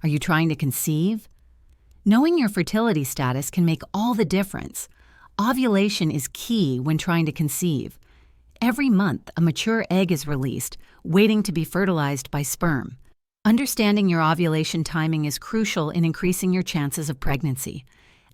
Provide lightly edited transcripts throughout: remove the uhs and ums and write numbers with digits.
Are you trying to conceive? Knowing your fertility status can make all the difference. Ovulation is key when trying to conceive. Every month, a mature egg is released, waiting to be fertilized by sperm. Understanding your ovulation timing is crucial in increasing your chances of pregnancy.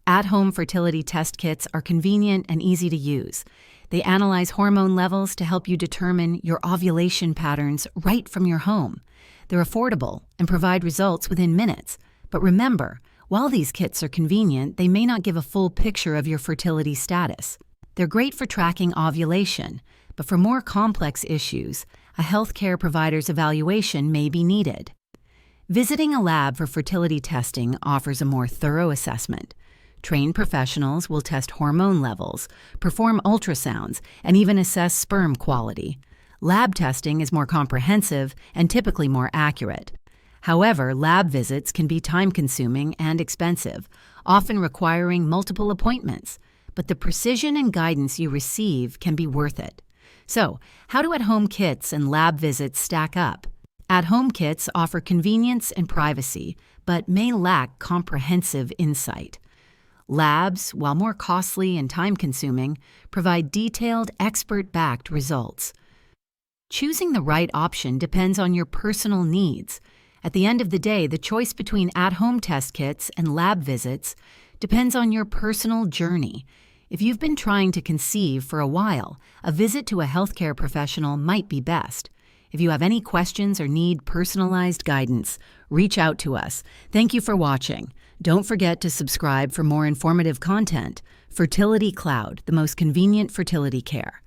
At-home fertility test kits are convenient and easy to use. They analyze hormone levels to help you determine your ovulation patterns right from your home. They're affordable and provide results within minutes. But remember, while these kits are convenient, they may not give a full picture of your fertility status. They're great for tracking ovulation, but for more complex issues, a healthcare provider's evaluation may be needed. Visiting a lab for fertility testing offers a more thorough assessment. Trained professionals will test hormone levels, perform ultrasounds, and even assess sperm quality. Lab testing is more comprehensive and typically more accurate. However, lab visits can be time-consuming and expensive, often requiring multiple appointments, but the precision and guidance you receive can be worth it. So, how do at-home kits and lab visits stack up? At-home kits offer convenience and privacy, but may lack comprehensive insight. Labs, while more costly and time-consuming, provide detailed, expert-backed results. Choosing the right option depends on your personal needs. At the end of the day, the choice between at-home test kits and lab visits depends on your personal journey. If you've been trying to conceive for a while, a visit to a healthcare professional might be best. If you have any questions or need personalized guidance, reach out to us. Thank you for watching. Don't forget to subscribe for more informative content. Fertility Cloud, the most convenient fertility care.